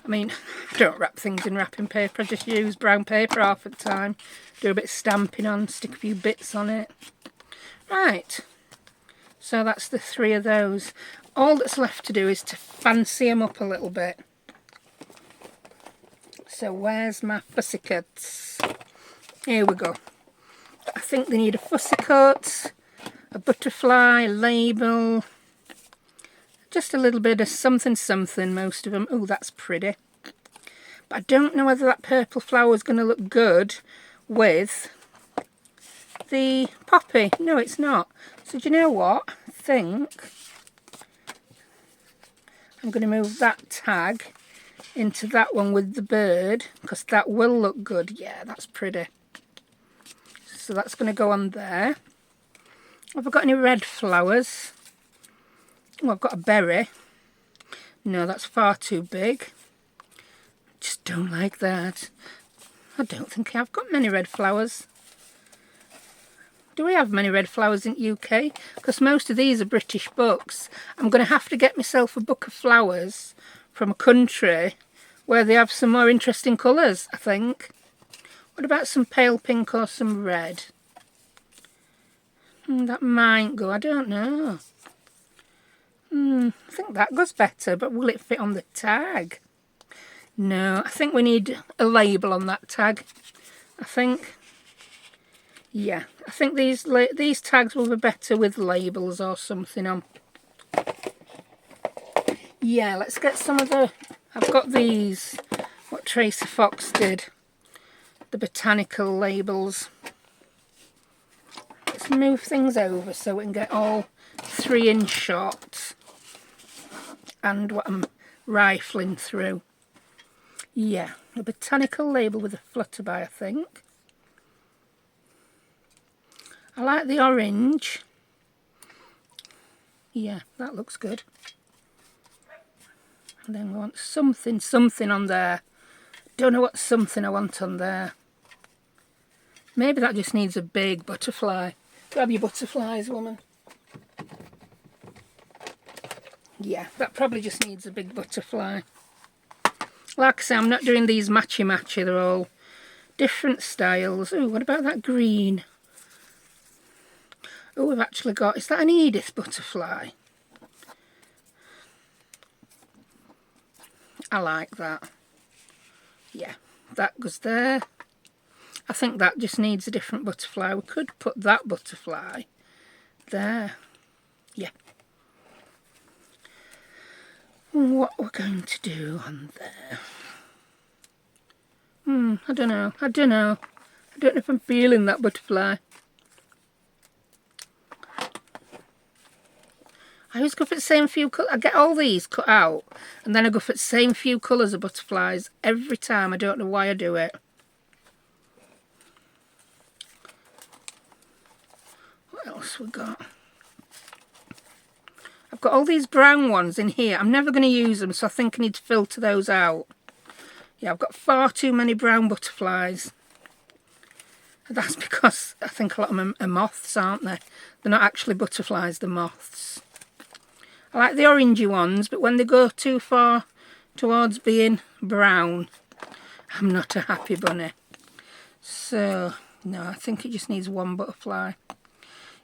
I mean, I don't wrap things in wrapping paper. I just use brown paper half the time. Do a bit of stamping on, stick a few bits on it. Right, so that's the 3 of those. All that's left to do is to fancy them up a little bit. So where's my fussy cuts? Here we go. I think they need a fussy cut, a butterfly, label, just a little bit of something, most of them. Oh, that's pretty. But I don't know whether that purple flower is going to look good with the poppy. No, it's not. So do you know what? I think I'm going to move that tag into that one with the bird, because that will look good. Yeah, that's pretty. So that's going to go on there. Have I got any red flowers? Oh, I've got a berry. No, that's far too big. Just don't like that. I don't think I've got many red flowers. Do we have many red flowers in UK? Because most of these are British books. I'm going to have to get myself a book of flowers from a country where they have some more interesting colours, I think. What about some pale pink or some red? That might go, I don't know. I think that goes better, but will it fit on the tag? No, I think we need a label on that tag. I think, yeah, I think these tags will be better with labels or something on. Yeah, let's get some of the, I've got these, what Tracy Fox did, the botanical labels. Let's move things over so we can get all 3-inch shots and what I'm rifling through. Yeah, a botanical label with a flutterby, I think. I like the orange. Yeah, that looks good. And then we want something on there. Don't know what something I want on there. Maybe that just needs a big butterfly. Grab your butterflies, woman. Yeah, that probably just needs a big butterfly. Like I say, I'm not doing these matchy-matchy. They're all different styles. Oh, what about that green? Oh, we've actually got... Is that an Edith butterfly? I like that. Yeah, that goes there. I think that just needs a different butterfly. We could put that butterfly there. Yeah. What we're going to do on there. I don't know. I don't know if I'm feeling that butterfly. I always go for the same few colours. I get all these cut out and then I go for the same few colours of butterflies every time. I don't know why I do it. What else we got? I've got all these brown ones in here. I'm never going to use them, so I think I need to filter those out. Yeah, I've got far too many brown butterflies. That's because I think a lot of them are moths, aren't they? They're not actually butterflies, they're moths. I like the orangey ones, but when they go too far towards being brown, I'm not a happy bunny. So, no, I think it just needs one butterfly.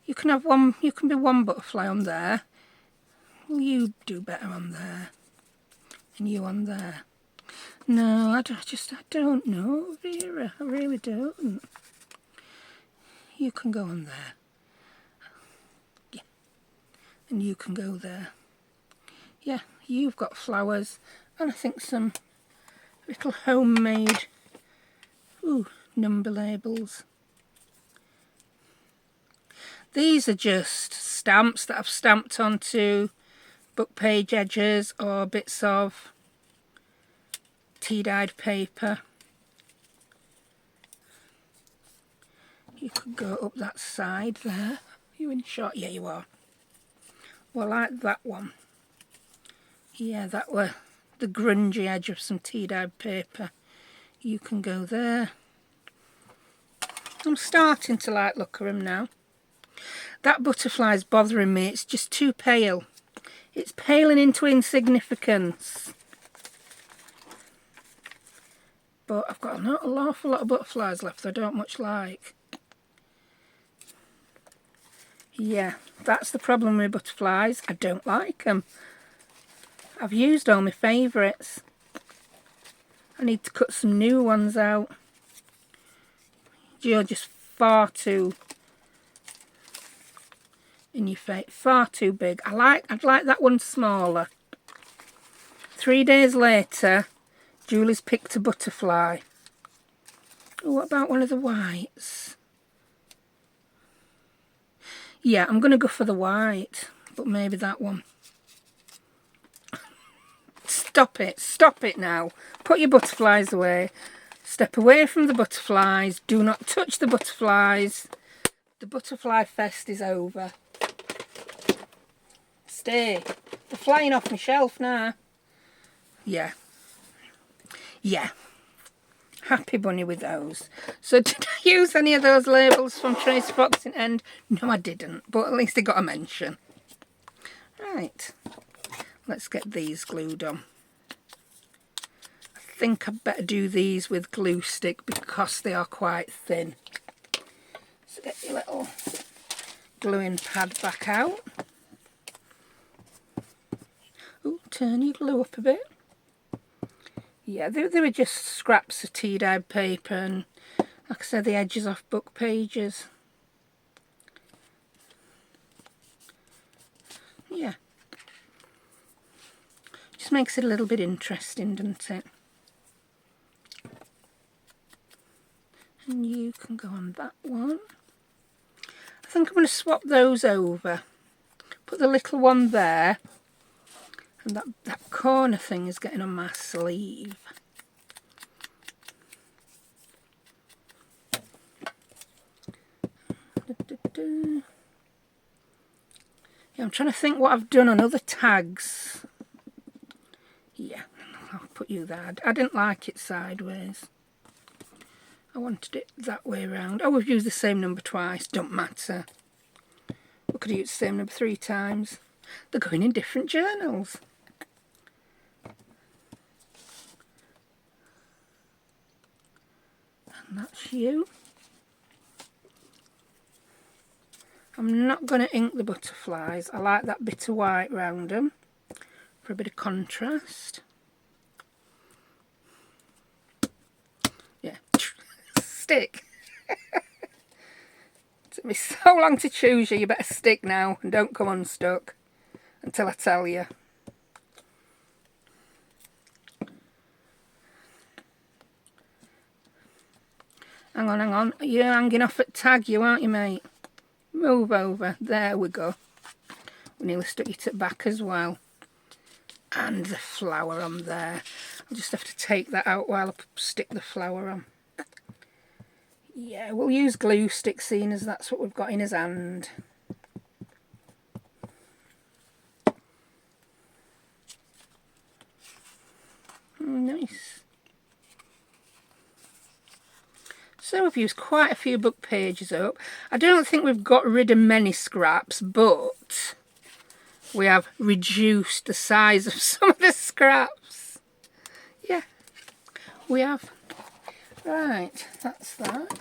You can have one, you can be one butterfly on there. Will you do better on there? And you on there? No, I don't know, Vera. I really don't. You can go on there. Yeah. And you can go there. Yeah, you've got flowers. And I think some little homemade number labels. These are just stamps that I've stamped onto book page edges or bits of tea-dyed paper. You could go up that side there. Are you in shot? Yeah, you are. Well, I like that one. Yeah, the grungy edge of some tea-dyed paper. You can go there. I'm starting to like look at them now. That butterfly's bothering me. It's just too pale. It's paling into insignificance. But I've got an awful lot of butterflies left that I don't much like. Yeah, that's the problem with butterflies. I don't like them. I've used all my favourites. I need to cut some new ones out. You're just far too in your face, far too big. I'd like that one smaller. 3 days later, Julie's picked a butterfly. Oh, what about one of the whites? Yeah, I'm going to go for the white, but maybe that one. Stop it now. Put your butterflies away. Step away from the butterflies. Do not touch the butterflies. The butterfly fest is over. Stay. They're flying off my shelf now. Yeah. Happy bunny with those. So did I use any of those labels from Trace Fox in End? No, I didn't, but at least I got a mention. Right, let's get these glued on. I think I'd better do these with glue stick because they are quite thin. So get your little gluing pad back out. Oh, turn your glue up a bit. Yeah, they were just scraps of tea-dyed paper and, like I said, the edges off book pages. Yeah. Just makes it a little bit interesting, doesn't it? And you can go on that one. I think I'm going to swap those over. Put the little one there. And that corner thing is getting on my sleeve. Yeah, I'm trying to think what I've done on other tags. Yeah, I'll put you there. I didn't like it sideways. I wanted it that way around. Oh, we've used the same number twice. Don't matter. We could have used the same number 3 times. They're going in different journals. And that's you. I'm not going to ink the butterflies. I like that bit of white round them for a bit of contrast. Yeah, stick. It took me so long to choose you. You better stick now and don't come unstuck until I tell you. Hang on. You're hanging off at tag, you aren't you, mate? Move over. There we go. We nearly stuck it at back as well. And the flower on there. I'll just have to take that out while I stick the flower on. Yeah, we'll use glue stick, seeing as that's what we've got in his hand. Nice. So we've used quite a few book pages up. I don't think we've got rid of many scraps, but we have reduced the size of some of the scraps. Yeah, we have. Right, that's that.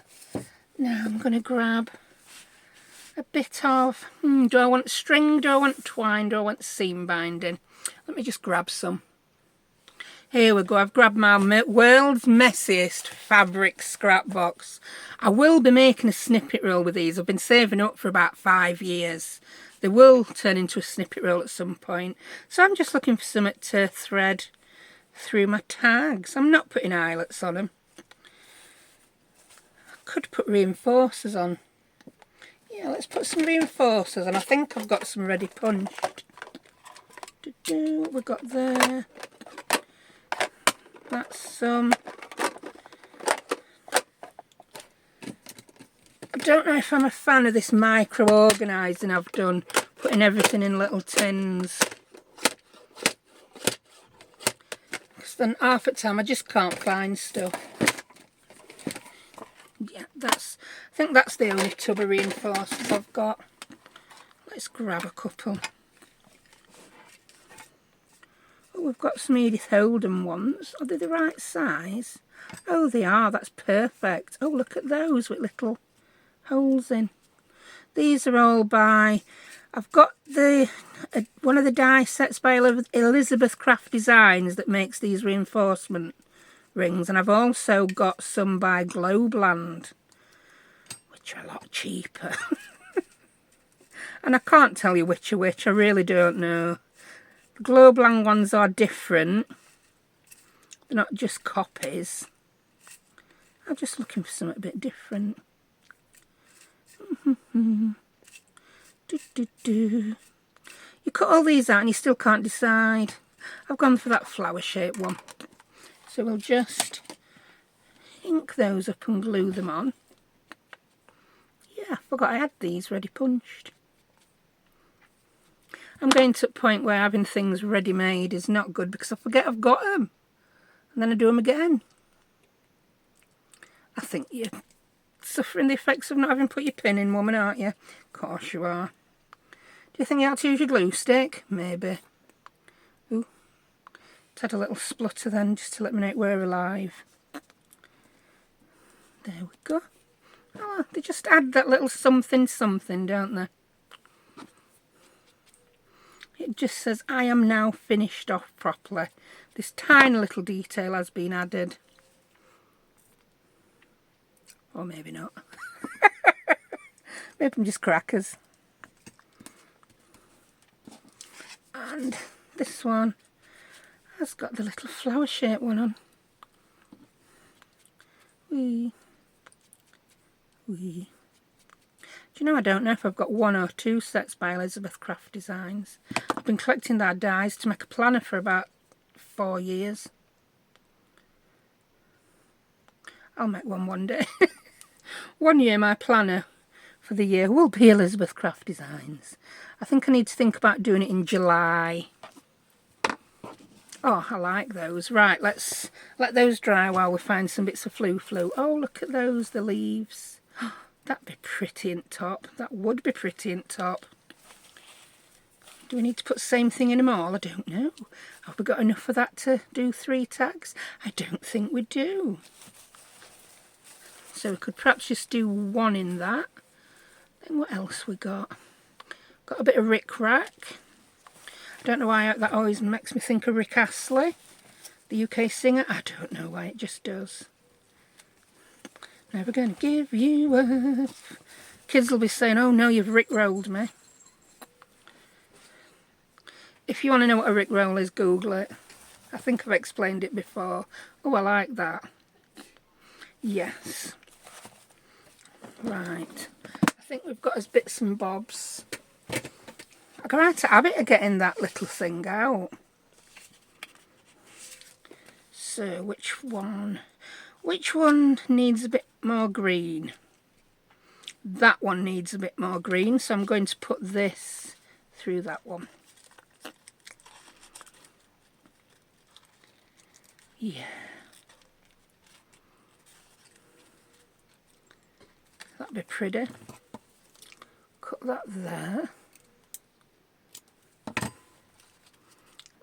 Now I'm going to grab a bit of, do I want string, do I want twine, do I want seam binding? Let me just grab some. Here we go, I've grabbed my world's messiest fabric scrap box. I will be making a snippet roll with these. I've been saving up for about 5 years. They will turn into a snippet roll at some point. So I'm just looking for something to thread through my tags. I'm not putting eyelets on them. I could put reinforcers on. Yeah, let's put some reinforcers on. I think I've got some ready punched. What we've got there. That's some. I don't know if I'm a fan of this micro organising I've done, putting everything in little tins. than half the time I just can't find stuff. Yeah, I think that's the only tub of reinforcers I've got. Let's grab a couple. Oh, we've got some Edith Holden ones. Are they the right size? Oh, they are. That's perfect. Oh, look at those with little holes in. These are all by... I've got one of the die sets by Elizabeth Craft Designs that makes these reinforcement rings, and I've also got some by Globland, which are a lot cheaper. And I can't tell you which are which, I really don't know. The Globland ones are different. They're not just copies. I'm just looking for something a bit different. You cut all these out and you still can't decide. I've gone for that flower shaped one. So we'll just ink those up and glue them on. Yeah, I forgot I had these ready punched. I'm getting to a point where having things ready made is not good because I forget I've got them. And then I do them again. I think you're suffering the effects of not having put your pin in, woman, aren't you? Of course you are. Do you think you ought to use your glue stick? Maybe. Ooh. It's had a little splutter then, just to let me know we're alive. There we go. Oh, they just add that little something something, don't they? It just says, I am now finished off properly. This tiny little detail has been added. Or maybe not. Maybe I'm just crackers. And this one has got the little flower shaped one on. Wee. Wee. Do you know, I don't know if I've got 1 or 2 sets by Elizabeth Craft Designs. I've been collecting their dies to make a planner for about 4 years. I'll make one day. One year my planner for the year will be Elizabeth Craft Designs. I think I need to think about doing it in July. Oh, I like those. Right, let's let those dry while we find some bits of flu-flu. Oh, look at those, the leaves. That'd be pretty in top. That would be pretty in top. Do we need to put the same thing in them all? I don't know. Have we got enough of that to do 3 tags? I don't think we do. So we could perhaps just do 1 in that. Then what else we got? Got a bit of Rick Rack. I don't know why that always makes me think of Rick Astley, the UK singer. I don't know why, it just does. Never gonna give you up. Kids will be saying, oh no, you've Rick-rolled me. If you want to know what a Rick-roll is, Google it. I think I've explained it before. Oh, I like that. Yes. Right. I think we've got us bits and bobs. I got right to habit of getting that little thing out. So, which one? Which one needs a bit more green? That one needs a bit more green, so I'm going to put this through that one. Yeah. That'd be pretty. Cut that there.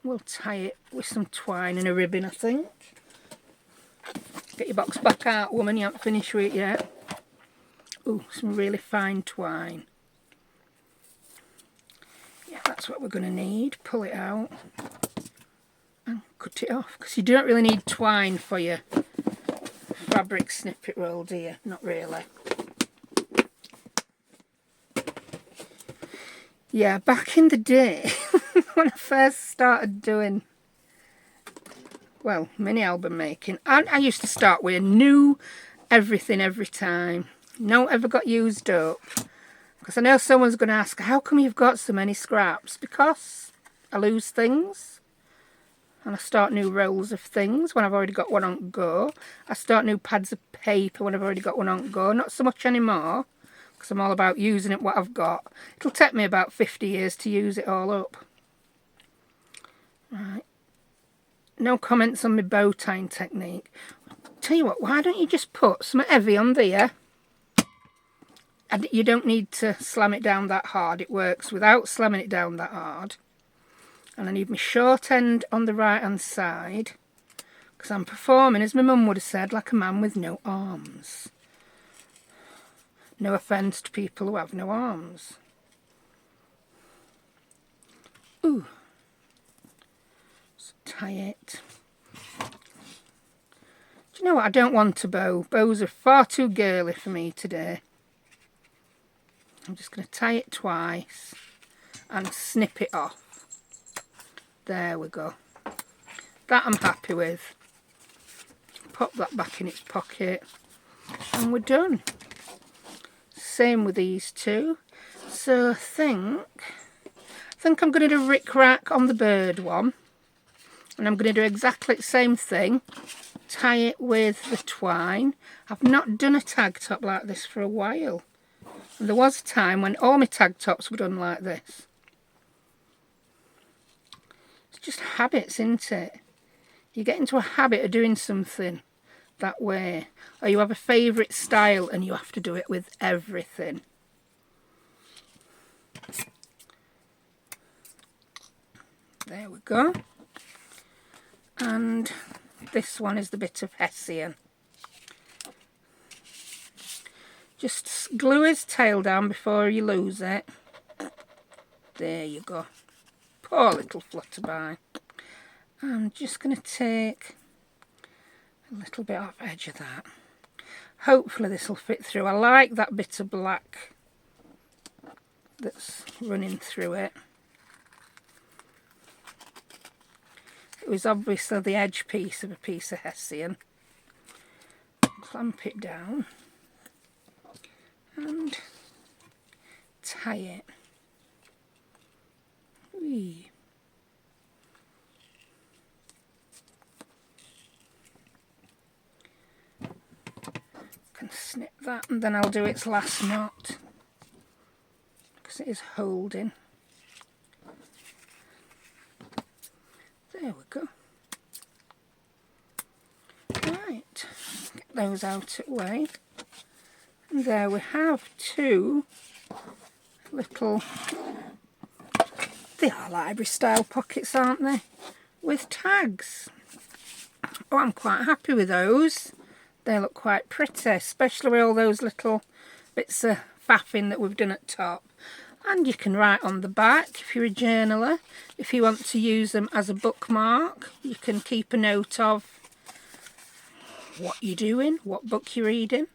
We'll tie it with some twine and a ribbon, I think. Get your box back out, woman, you haven't finished with it yet. Ooh, some really fine twine. Yeah, that's what we're going to need. Pull it out and cut it off, because you don't really need twine for your fabric snippet roll, do you? Not really. Yeah, back in the day, when I first started doing, well, mini album making, I used to start with new everything every time. No ever got used up. Because I know someone's going to ask, how come you've got so many scraps? Because I lose things. And I start new rolls of things when I've already got one on go. I start new pads of paper when I've already got one on go. Not so much anymore, because I'm all about using it what I've got. It'll take me about 50 years to use it all up. Right. no comments on my bow tying technique. Tell you what, why don't you just put some heavy on there? And you don't need to slam it down that hard. It works without slamming it down that hard. And I need my short end on the right hand side, because I'm performing, as my mum would have said, like a man with no arms. No offence to people who have no arms. Ooh. So tie it. Do you know what? I don't want a bow. Bows are far too girly for me today. I'm just going to tie it twice and snip it off. There we go. That I'm happy with. Pop that back in its pocket and we're done. Same with these two. So I think I'm going to do Rick Rack on the bird one, and I'm going to do exactly the same thing. Tie it with the twine. I've not done a tag top like this for a while. And there was a time when all my tag tops were done like this. It's just habits, isn't it? You get into a habit of doing something that way, or you have a favourite style and you have to do it with everything. There we go. And this one is the bit of Hessian. Just glue his tail down before you lose it. There you go. Poor little flutterby. I'm just going to take a little bit off edge of that. Hopefully this will fit through. I like that bit of black that's running through it. It was obviously the edge piece of a piece of Hessian. Clamp it down and tie it. Whee. Can snip that and then I'll do its last knot because it is holding. There we go. Right, get those out of the way. And there we have two little, they are library style pockets, aren't they? With tags. Oh, I'm quite happy with those. They look quite pretty, especially with all those little bits of faffing that we've done at top. And you can write on the back if you're a journaler. If you want to use them as a bookmark, you can keep a note of what you're doing, what book you're reading,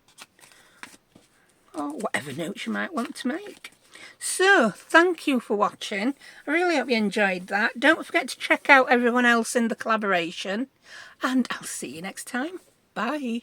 or whatever notes you might want to make. So, thank you for watching. I really hope you enjoyed that. Don't forget to check out everyone else in the collaboration. And I'll see you next time. Bye.